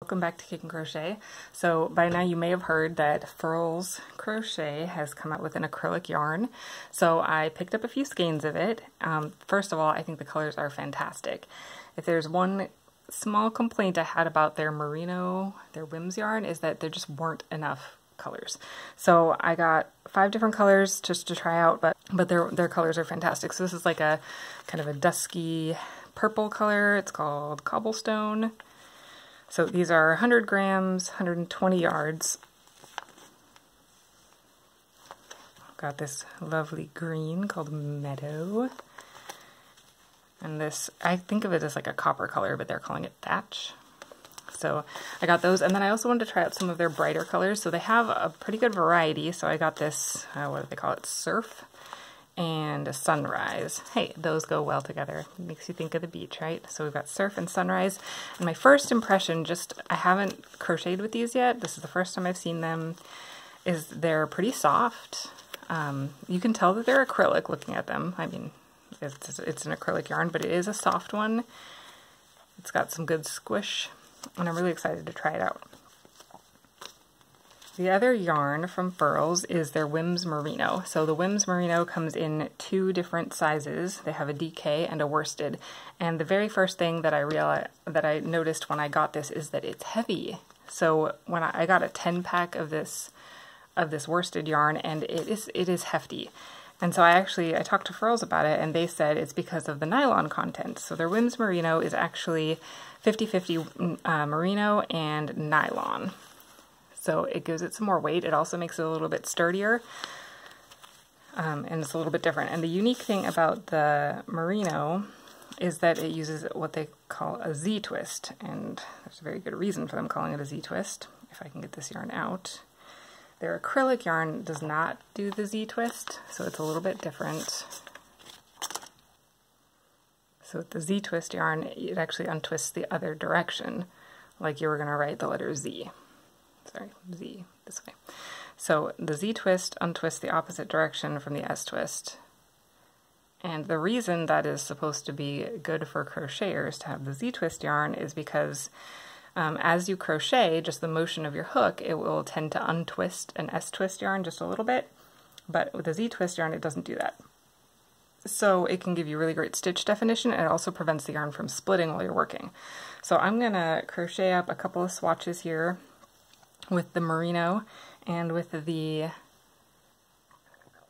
Welcome back to Cake and Crochet. So by now you may have heard that Furls Crochet has come out with an acrylic yarn. So I picked up a few skeins of it. First of all, I think the colors are fantastic. If there's one small complaint I had about their merino, their Whims yarn, is that there just weren't enough colors. So I got 5 different colors just to try out, but their colors are fantastic. So this is like a kind of a dusky purple color. It's called Cobblestone. So these are 100 grams, 120 yards. Got this lovely green called Meadow. And this, I think of it as like a copper color, but they're calling it Thatch. So I got those, and then I also wanted to try out some of their brighter colors. So they have a pretty good variety. So I got this, what do they call it, Surf and Sunrise. Hey, those go well together. It makes you think of the beach, right? So we've got Surf and Sunrise. And my first impression, I haven't crocheted with these yet. This is the first time I've seen them, is they're pretty soft. You can tell that they're acrylic looking at them. I mean, it's an acrylic yarn, but it is a soft one. It's got some good squish, and I'm really excited to try it out. The other yarn from Furls is their Whims Merino. So the Whims Merino comes in 2 different sizes. They have a DK and a worsted. And the very first thing that I noticed when I got this is that it's heavy. So when I got a 10-pack of this worsted yarn, and it is hefty. And so I talked to Furls about it, and they said it's because of the nylon content. So their Whims Merino is actually 50-50 merino and nylon. So it gives it some more weight. It also makes it a little bit sturdier, and it's a little bit different. And the unique thing about the merino is that it uses what they call a Z-twist, and there's a very good reason for them calling it a Z-twist, if I can get this yarn out. Their acrylic yarn does not do the Z-twist, so it's a little bit different. So with the Z-twist yarn, it actually untwists the other direction, like you were going to write the letter Z. Sorry, Z, this way. So the Z-twist untwists the opposite direction from the S-twist. And the reason that is supposed to be good for crocheters to have the Z-twist yarn is because as you crochet, just the motion of your hook, it will tend to untwist an S-twist yarn just a little bit. But with the Z-twist yarn, it doesn't do that. So it can give you really great stitch definition, and it also prevents the yarn from splitting while you're working. So I'm going to crochet up a couple of swatches here with the merino and with the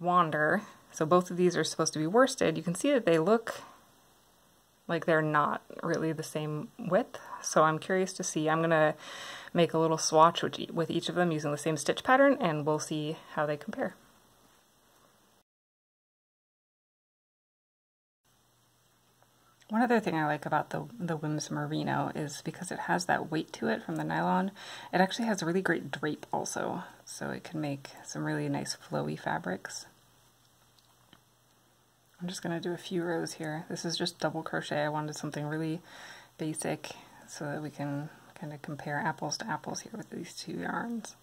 wander. So both of these are supposed to be worsted. You can see that they look like they're not really the same width. So I'm curious to see. I'm going to make a little swatch with each of them using the same stitch pattern, and we'll see how they compare. One other thing I like about the Whims Merino is because it has that weight to it from the nylon, it actually has really great drape also, so it can make some really nice flowy fabrics. I'm just going to do a few rows here. This is just double crochet. I wanted something really basic so that we can kind of compare apples to apples here with these 2 yarns.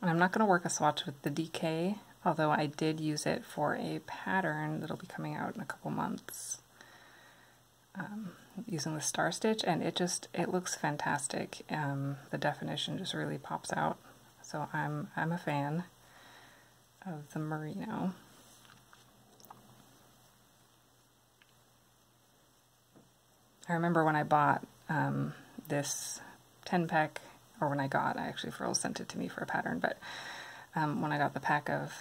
And I'm not going to work a swatch with the DK, although I did use it for a pattern that'll be coming out in a couple months using the star stitch, and it looks fantastic. The definition just really pops out, so I'm a fan of the merino. I remember when I bought this 10-pack, or when I actually Furls sent it to me for a pattern, but when I got the pack of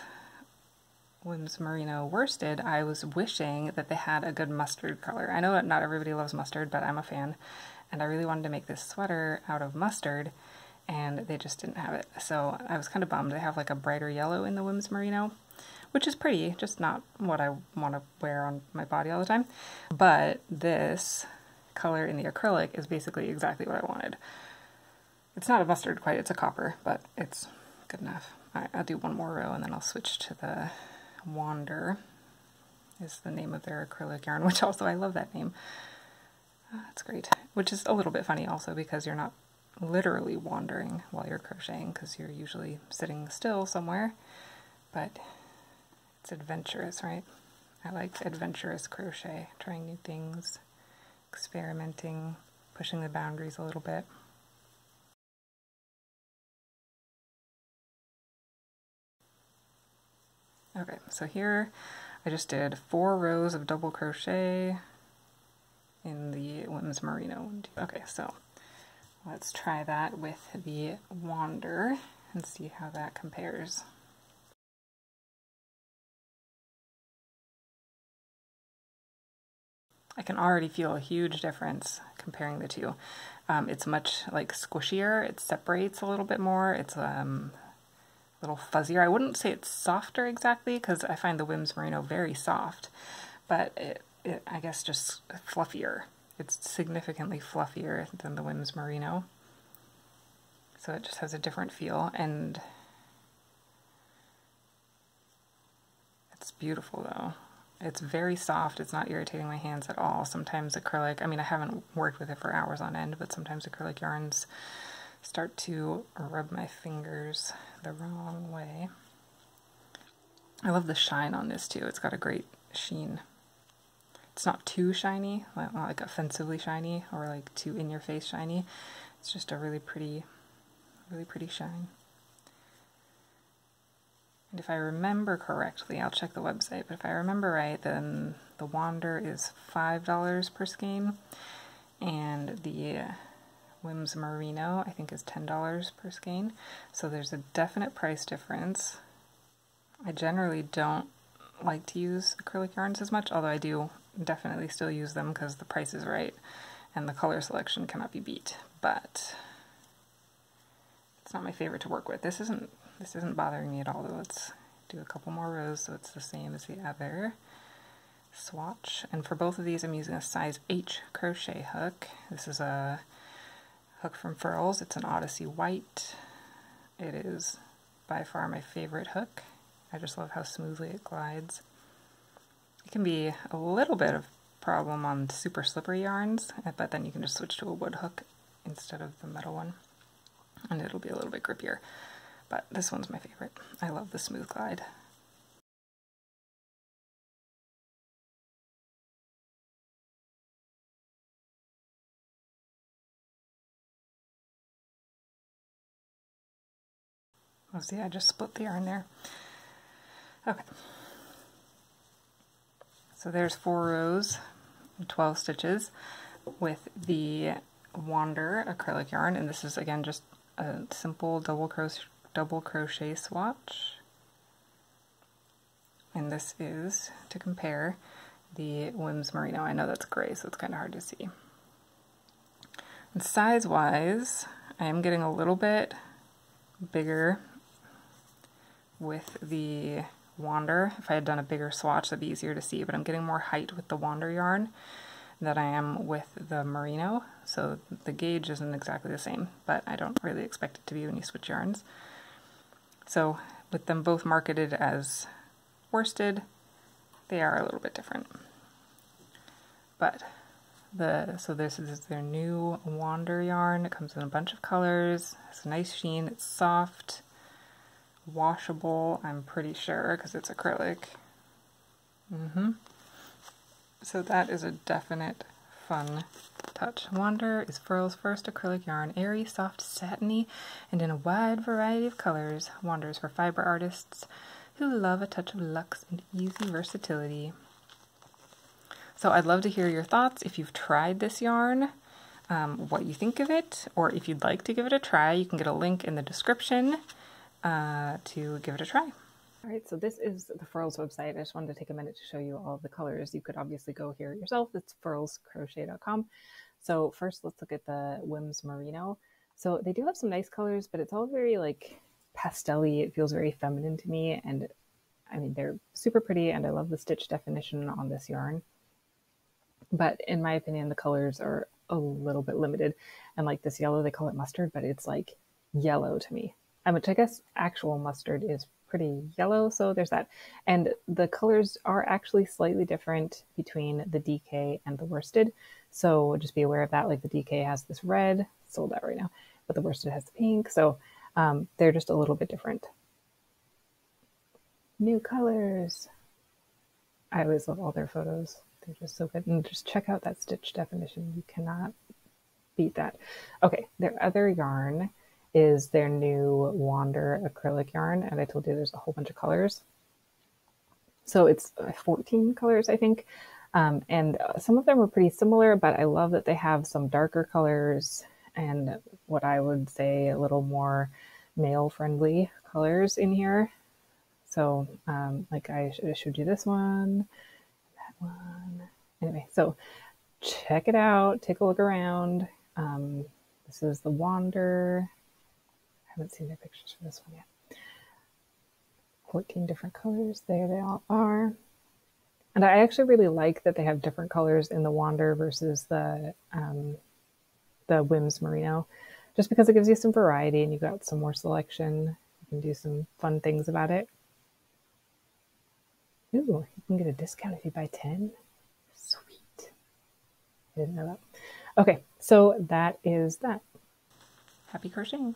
Whims Merino worsted, I was wishing that they had a good mustard color. I know that not everybody loves mustard, but I'm a fan, and I really wanted to make this sweater out of mustard, and they just didn't have it. So I was kind of bummed. They have like a brighter yellow in the Whims Merino, which is pretty, just not what I want to wear on my body all the time. But this color in the acrylic is basically exactly what I wanted. It's not a mustard quite, it's a copper, but it's good enough. Alright, I'll do one more row and then I'll switch to the Wander, is the name of their acrylic yarn, which also I love that name. That's great. Which is a little bit funny also because you're not literally wandering while you're crocheting, because you're usually sitting still somewhere, but it's adventurous, right? I like adventurous crochet, trying new things, experimenting. pushing the boundaries a little bit. Okay, so here I just did 4 rows of double crochet in the Whims Merino. Okay, so let's try that with the Wander and see how that compares. I can already feel a huge difference comparing the two. It's much like squishier, it separates a little bit more, it's a little fuzzier. I wouldn't say it's softer exactly because I find the Whims Merino very soft, but it I guess just fluffier. It's significantly fluffier than the Whims Merino. So it just has a different feel, and it's beautiful though. It's very soft, it's not irritating my hands at all. Sometimes acrylic, I mean I haven't worked with it for hours on end, but sometimes acrylic yarns start to rub my fingers the wrong way. I love the shine on this too. It's got a great sheen. It's not too shiny, not like offensively shiny or like too in-your-face shiny. It's just a really pretty shine. And if I remember correctly, I'll check the website, but if I remember right, then the Wander is $5 per skein, and the Whims Merino, I think, is $10 per skein. So there's a definite price difference. I generally don't like to use acrylic yarns as much, although I do definitely still use them because the price is right and the color selection cannot be beat. But it's not my favorite to work with. This isn't bothering me at all though. Let's do a couple more rows so it's the same as the other swatch. And for both of these I'm using a size H crochet hook. This is a hook from Furls. It's an Odyssey white. It is by far my favorite hook. I just love how smoothly it glides. It can be a little bit of problem on super slippery yarns, but then you can just switch to a wood hook instead of the metal one, and it'll be a little bit grippier. But this one's my favorite. I love the smooth glide. Oh, see, I just split the yarn there. Okay. So there's 4 rows, 12 stitches with the Wander acrylic yarn, and this is again just a simple double crochet swatch. And this is to compare the Whims Merino. I know that's gray, so it's kind of hard to see. And size-wise, I am getting a little bit bigger with the Wander. If I had done a bigger swatch, that'd be easier to see, but I'm getting more height with the Wander yarn than I am with the Merino, so the gauge isn't exactly the same, but I don't really expect it to be when you switch yarns. So with them both marketed as worsted, they are a little bit different. But so this is their new Wander yarn. It comes in a bunch of colors. It's a nice sheen. It's soft, washable, I'm pretty sure, because it's acrylic. So that is a definite fun touch. Wander is Furls' first acrylic yarn, airy, soft, satiny, and in a wide variety of colors. Wander is for fiber artists who love a touch of luxe and easy versatility. So I'd love to hear your thoughts if you've tried this yarn, what you think of it, or if you'd like to give it a try, you can get a link in the description to give it a try. All right, so this is the Furls website. I just wanted to take a minute to show you all of the colors. You could obviously go here yourself. It's furlscrochet.com. So first, let's look at the Whims Merino. So they do have some nice colors, but it's all very like pastel-y. It feels very feminine to me, and I mean, they're super pretty, and I love the stitch definition on this yarn. But in my opinion, the colors are a little bit limited. And like this yellow, they call it mustard, but it's like yellow to me. Which I guess actual mustard is pretty yellow, so there's that. And the colors are actually slightly different between the DK and the worsted, so just be aware of that. Like the DK has this red, sold out right now, but the worsted has the pink, so they're just a little bit different. New colors. I always love all their photos. They're just so good. And just check out that stitch definition. You cannot beat that. Okay, their other yarn is their new Wander acrylic yarn, and I told you there's a whole bunch of colors. So it's 14 colors, I think. And some of them are pretty similar, but I love that they have some darker colors and what I would say a little more male-friendly colors in here. So like I showed you this one, that one. Anyway, so check it out. Take a look around. This is the Wander. I haven't seen the pictures for this one yet. 14 different colors. There they all are. And I actually really like that they have different colors in the Wander versus the Whims Merino, just because it gives you some variety and you got some more selection. You can do some fun things about it. Ooh, you can get a discount if you buy 10. Sweet. I didn't know that. Okay, so that is that. Happy crocheting.